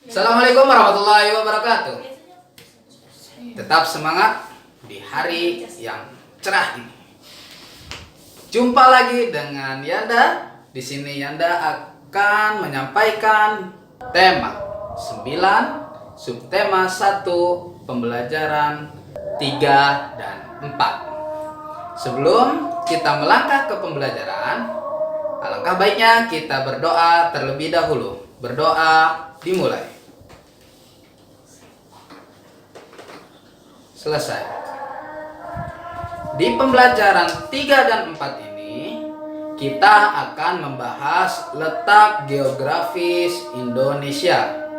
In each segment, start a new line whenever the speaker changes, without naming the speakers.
Assalamualaikum warahmatullahi wabarakatuh. Tetap semangat di hari yang cerah ini. Jumpa lagi dengan Yanda. Di sini Yanda akan menyampaikan tema 9, subtema 1, pembelajaran 3 dan 4. Sebelum kita melangkah ke pembelajaran, alangkah baiknya kita berdoa terlebih dahulu. Berdoa dimulai. Selesai. Di pembelajaran 3 dan 4 ini, kita akan membahas letak geografis Indonesia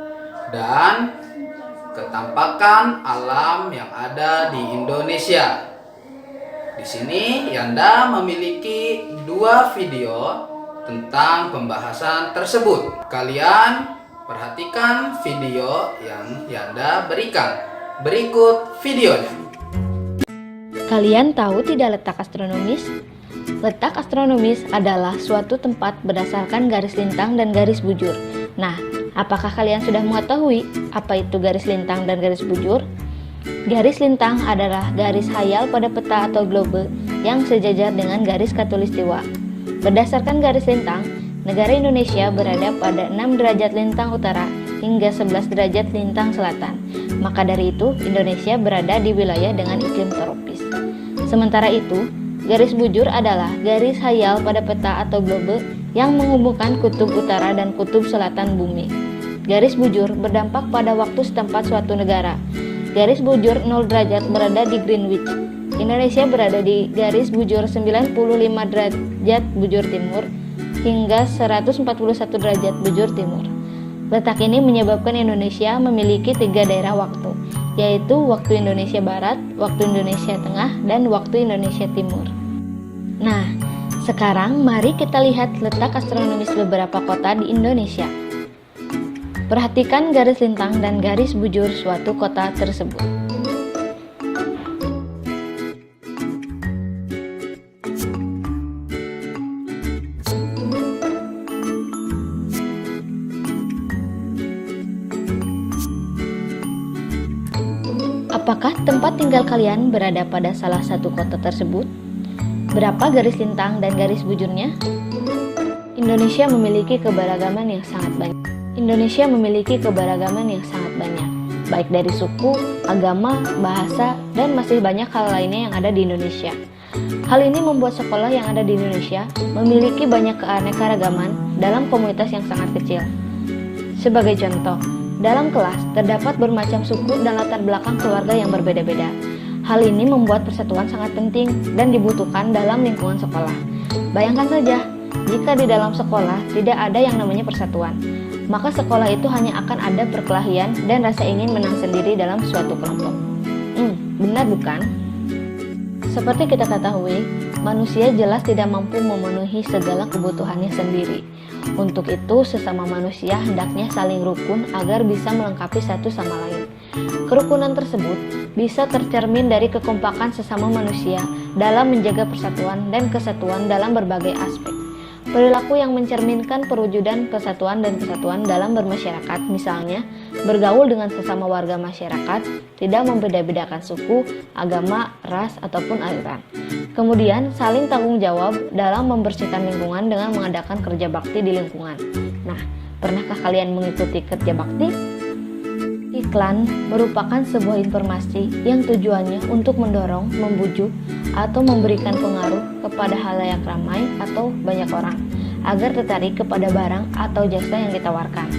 dan ketampakan alam yang ada di Indonesia. Di sini Yanda memiliki 2 video tentang pembahasan tersebut. Kalian perhatikan video yang Yanda berikan. Berikut videonya.
Kalian tahu tidak letak astronomis? Letak astronomis adalah suatu tempat berdasarkan garis lintang dan garis bujur. Nah, apakah kalian sudah mengetahui apa itu garis lintang dan garis bujur? Garis lintang adalah garis hayal pada peta atau globe yang sejajar dengan garis khatulistiwa. Berdasarkan garis lintang, negara Indonesia berada pada 6 derajat lintang utara hingga 11 derajat lintang selatan. Maka dari itu, Indonesia berada di wilayah dengan iklim tropis. Sementara itu, garis bujur adalah garis hayal pada peta atau globe yang menghubungkan kutub utara dan kutub selatan bumi. Garis bujur berdampak pada waktu setempat suatu negara. Garis bujur 0 derajat berada di Greenwich. Indonesia berada di garis bujur 95 derajat bujur timur hingga 141 derajat bujur timur. Letak ini menyebabkan Indonesia memiliki 3 daerah waktu, yaitu waktu Indonesia Barat, waktu Indonesia Tengah, dan waktu Indonesia Timur. Nah, sekarang mari kita lihat letak astronomis beberapa kota di Indonesia. Perhatikan garis lintang dan garis bujur suatu kota tersebut. Apakah tempat tinggal kalian berada pada salah satu kota tersebut? Berapa garis lintang dan garis bujurnya? Indonesia memiliki keberagaman yang sangat banyak. Baik dari suku, agama, bahasa, dan masih banyak hal lainnya yang ada di Indonesia. Hal ini membuat sekolah yang ada di Indonesia memiliki banyak keanekaragaman dalam komunitas yang sangat kecil. Sebagai contoh, dalam kelas terdapat bermacam suku dan latar belakang keluarga yang berbeda-beda. Hal ini membuat persatuan sangat penting dan dibutuhkan dalam lingkungan sekolah. Bayangkan saja, jika di dalam sekolah tidak ada yang namanya persatuan, maka sekolah itu hanya akan ada perkelahian dan rasa ingin menang sendiri dalam suatu kelompok. Benar bukan? Seperti kita ketahui, manusia jelas tidak mampu memenuhi segala kebutuhannya sendiri. Untuk itu, sesama manusia hendaknya saling rukun agar bisa melengkapi satu sama lain. Kerukunan tersebut bisa tercermin dari kekompakan sesama manusia dalam menjaga persatuan dan kesatuan dalam berbagai aspek. Perilaku yang mencerminkan perwujudan kesatuan dan kesatuan dalam bermasyarakat, misalnya bergaul dengan sesama warga masyarakat, tidak membeda-bedakan suku, agama, ras, ataupun aliran. Kemudian, saling tanggung jawab dalam membersihkan lingkungan dengan mengadakan kerja bakti di lingkungan. Nah, pernahkah kalian mengikuti kerja bakti? Iklan merupakan sebuah informasi yang tujuannya untuk mendorong, membujuk, atau memberikan pengaruh kepada halayak ramai atau banyak orang agar tertarik kepada barang atau jasa yang ditawarkan.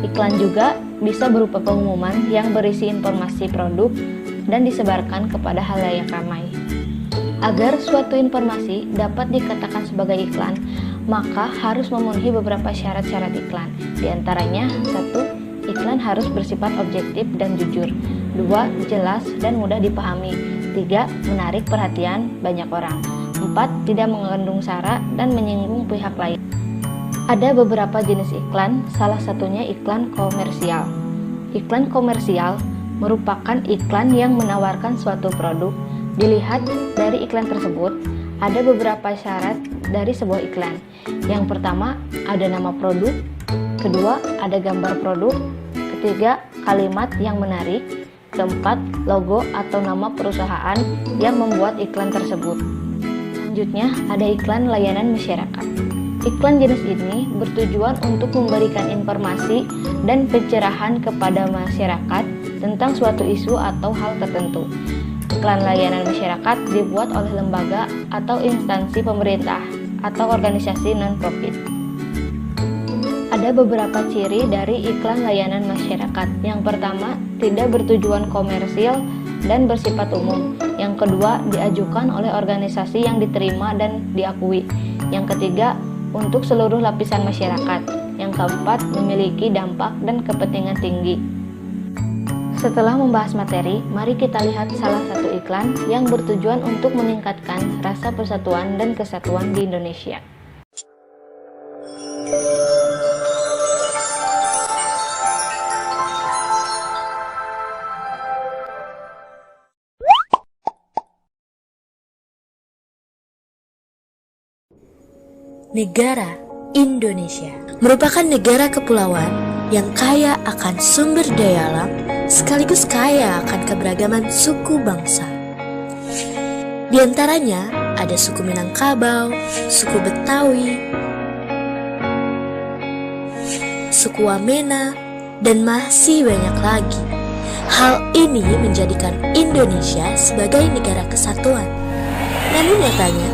Iklan juga bisa berupa pengumuman yang berisi informasi produk dan disebarkan kepada halayak ramai. Agar suatu informasi dapat dikatakan sebagai iklan, maka harus memenuhi beberapa syarat-syarat iklan. Di antaranya, 1. Iklan harus bersifat objektif dan jujur. 2. Jelas dan mudah dipahami. 3. Menarik perhatian banyak orang. 4. Tidak mengandung sara dan menyinggung pihak lain. Ada beberapa jenis iklan, salah satunya iklan komersial. Iklan komersial merupakan iklan yang menawarkan suatu produk. Dilihat dari iklan tersebut, ada beberapa syarat dari sebuah iklan. Yang pertama, ada nama produk. Kedua, ada gambar produk. ketiga, kalimat yang menarik. Keempat, logo atau nama perusahaan yang membuat iklan tersebut. Selanjutnya, ada iklan layanan masyarakat. Iklan jenis ini bertujuan untuk memberikan informasi dan pencerahan kepada masyarakat tentang suatu isu atau hal tertentu. Iklan layanan masyarakat dibuat oleh lembaga atau instansi pemerintah atau organisasi non-profit. Ada beberapa ciri dari iklan layanan masyarakat. Yang pertama, tidak bertujuan komersil dan bersifat umum. Yang kedua, diajukan oleh organisasi yang diterima dan diakui. Yang ketiga, untuk seluruh lapisan masyarakat. Yang keempat, memiliki dampak dan kepentingan tinggi. Setelah membahas materi, mari kita lihat salah satu iklan yang bertujuan untuk meningkatkan rasa persatuan dan kesatuan di Indonesia.
Negara Indonesia merupakan negara kepulauan yang kaya akan sumber daya alam sekaligus kaya akan keberagaman suku bangsa. Di antaranya ada suku Minangkabau, suku Betawi, suku Wamena, dan masih banyak lagi. Hal ini menjadikan Indonesia sebagai negara kesatuan. Namun nyatanya,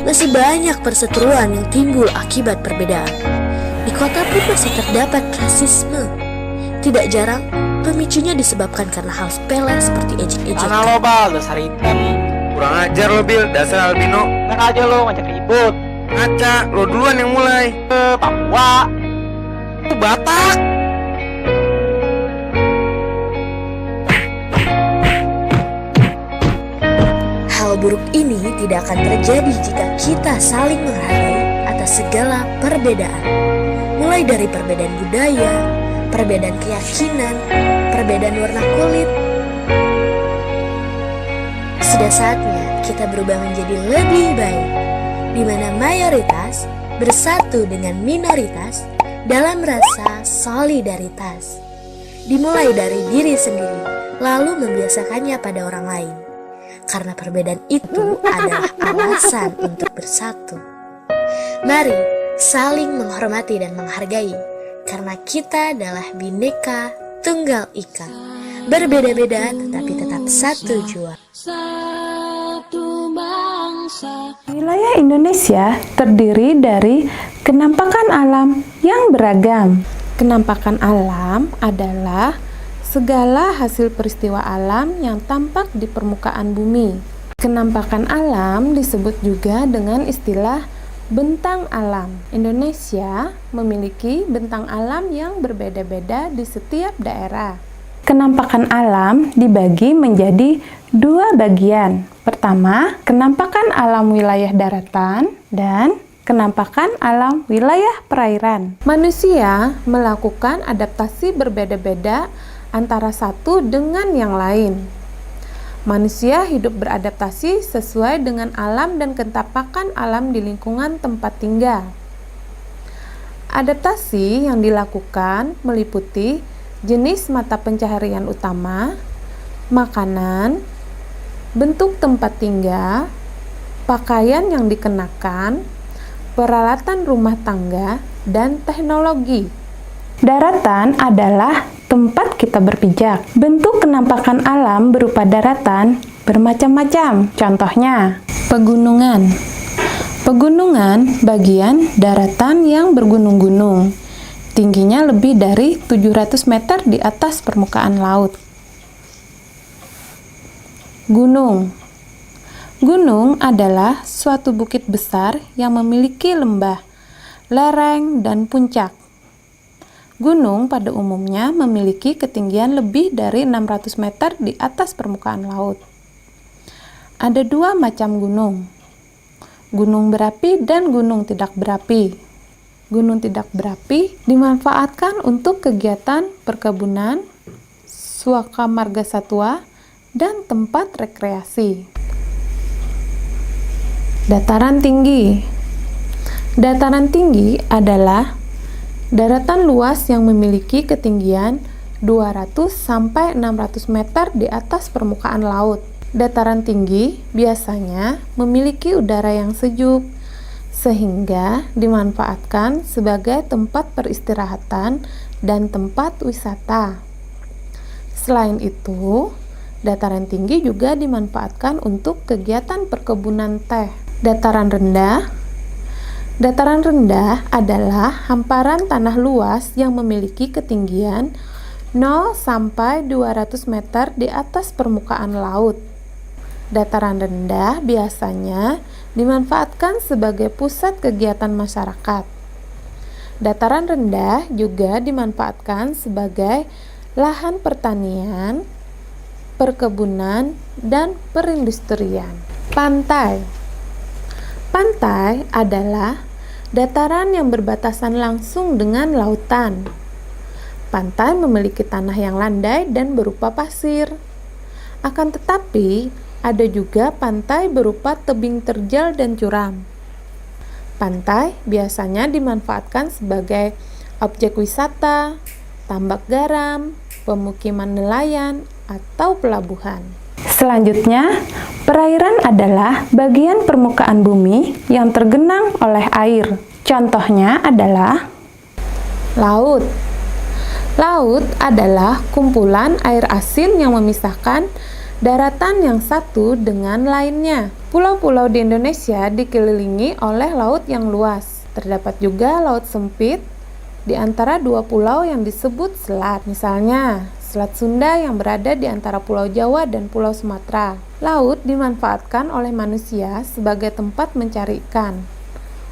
masih banyak perseteruan yang timbul akibat perbedaan. Di kota pun masih terdapat rasisme. Tidak jarang, pemicunya disebabkan karena hal sepele seperti ejek-ejekan.
Mana lo Bal, dasar hitam.
Kurang ajar lo Bil, dasar albino.
Enak aja lo ngajak ribut.
Ngaca, lo duluan yang mulai.
Papua.
Lu Batak.
Hal buruk ini tidak akan terjadi jika kita saling menghargai atas segala perbedaan. Mulai dari perbedaan budaya, perbedaan keyakinan, perbedaan warna kulit. Sudah saatnya kita berubah menjadi lebih baik, di mana mayoritas bersatu dengan minoritas dalam rasa solidaritas. Dimulai dari diri sendiri, lalu membiasakannya pada orang lain. Karena perbedaan itu adalah alasan untuk bersatu. Mari saling menghormati dan menghargai, karena kita adalah Bhinneka Tunggal Ika. Berbeda-beda tetapi tetap satu jua.
Wilayah Indonesia terdiri dari kenampakan alam yang beragam. Kenampakan alam adalah segala hasil peristiwa alam yang tampak di permukaan bumi. Kenampakan alam disebut juga dengan istilah bentang alam. Indonesia memiliki bentang alam yang berbeda-beda di setiap daerah. Kenampakan alam dibagi menjadi dua bagian. Pertama, kenampakan alam wilayah daratan dan kenampakan alam wilayah perairan. Manusia melakukan adaptasi berbeda-beda antara satu dengan yang lain. Manusia hidup beradaptasi sesuai dengan alam dan kenampakan alam di lingkungan tempat tinggal. Adaptasi yang dilakukan meliputi jenis mata pencaharian utama, makanan, bentuk tempat tinggal, pakaian yang dikenakan, peralatan rumah tangga, dan teknologi. Daratan adalah tempat kita berpijak. Bentuk kenampakan alam berupa daratan bermacam-macam. Contohnya, pegunungan. Pegunungan bagian daratan yang bergunung-gunung. Tingginya lebih dari 700 meter di atas permukaan laut. Gunung. Gunung adalah suatu bukit besar yang memiliki lembah, lereng, dan puncak. Gunung pada umumnya memiliki ketinggian lebih dari 600 meter di atas permukaan laut. Ada dua macam gunung, gunung berapi dan gunung tidak berapi. Gunung tidak berapi dimanfaatkan untuk kegiatan perkebunan, suaka marga satwa, dan tempat rekreasi. Dataran tinggi. Dataran tinggi adalah daratan luas yang memiliki ketinggian 200 sampai 600 meter di atas permukaan laut. Dataran tinggi biasanya memiliki udara yang sejuk, sehingga dimanfaatkan sebagai tempat peristirahatan dan tempat wisata. Selain itu, dataran tinggi juga dimanfaatkan untuk kegiatan perkebunan teh. Dataran rendah adalah hamparan tanah luas yang memiliki ketinggian 0 sampai 200 meter di atas permukaan laut. Dataran rendah biasanya dimanfaatkan sebagai pusat kegiatan masyarakat. Dataran rendah juga dimanfaatkan sebagai lahan pertanian, perkebunan, dan perindustrian. Pantai adalah dataran yang berbatasan langsung dengan lautan. Pantai memiliki tanah yang landai dan berupa pasir. Akan tetapi, ada juga pantai berupa tebing terjal dan curam. Pantai biasanya dimanfaatkan sebagai objek wisata, tambak garam, pemukiman nelayan, atau pelabuhan. Selanjutnya, perairan adalah bagian permukaan bumi yang tergenang oleh air. Contohnya adalah laut. Laut adalah kumpulan air asin yang memisahkan daratan yang satu dengan lainnya. Pulau-pulau di Indonesia dikelilingi oleh laut yang luas. Terdapat juga laut sempit di antara dua pulau yang disebut selat. Misalnya, Selat Sunda yang berada di antara Pulau Jawa dan Pulau Sumatera. Laut dimanfaatkan oleh manusia sebagai tempat mencari ikan,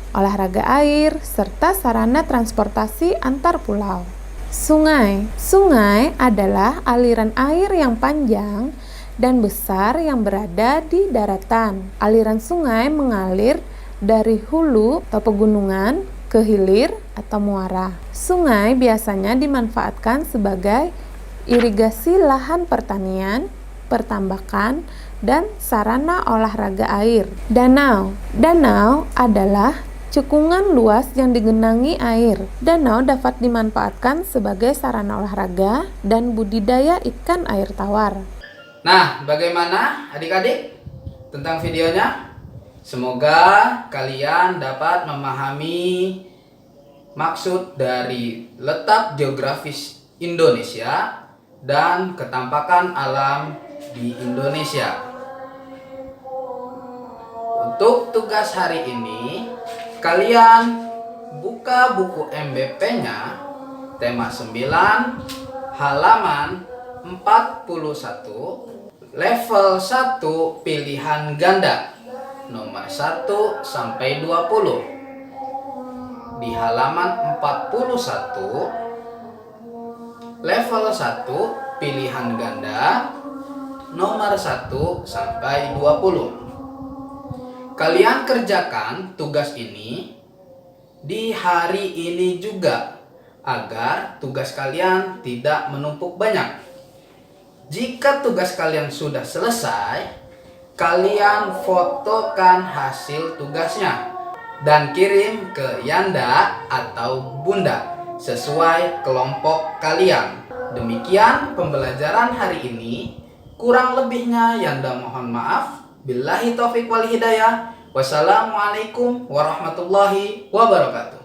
olahraga air, serta sarana transportasi antar pulau. Sungai adalah aliran air yang panjang dan besar yang berada di daratan. Aliran sungai mengalir dari hulu atau pegunungan ke hilir atau muara. Sungai biasanya dimanfaatkan sebagai irigasi lahan pertanian, pertambakan, dan sarana olahraga air. Danau adalah cekungan luas yang digenangi air. Danau dapat dimanfaatkan sebagai sarana olahraga dan budidaya ikan air tawar.
Nah, bagaimana adik-adik tentang videonya? Semoga kalian dapat memahami maksud dari letak geografis Indonesia dan ketampakan alam di Indonesia. Untuk tugas hari ini, kalian buka buku MBP-nya, tema 9, halaman 41, level 1 pilihan ganda, nomor 1 sampai 20. Di halaman 41, level 1 pilihan ganda nomor 1 sampai 20. Kalian kerjakan tugas ini di hari ini juga agar tugas kalian tidak menumpuk banyak. Jika tugas kalian sudah selesai, kalian fotokan hasil tugasnya dan kirim ke Yanda atau Bunda sesuai kelompok kalian. Demikian pembelajaran hari ini. Kurang lebihnya Yanda mohon maaf. Billahi taufiq wal hidayah. Wassalamualaikum warahmatullahi wabarakatuh.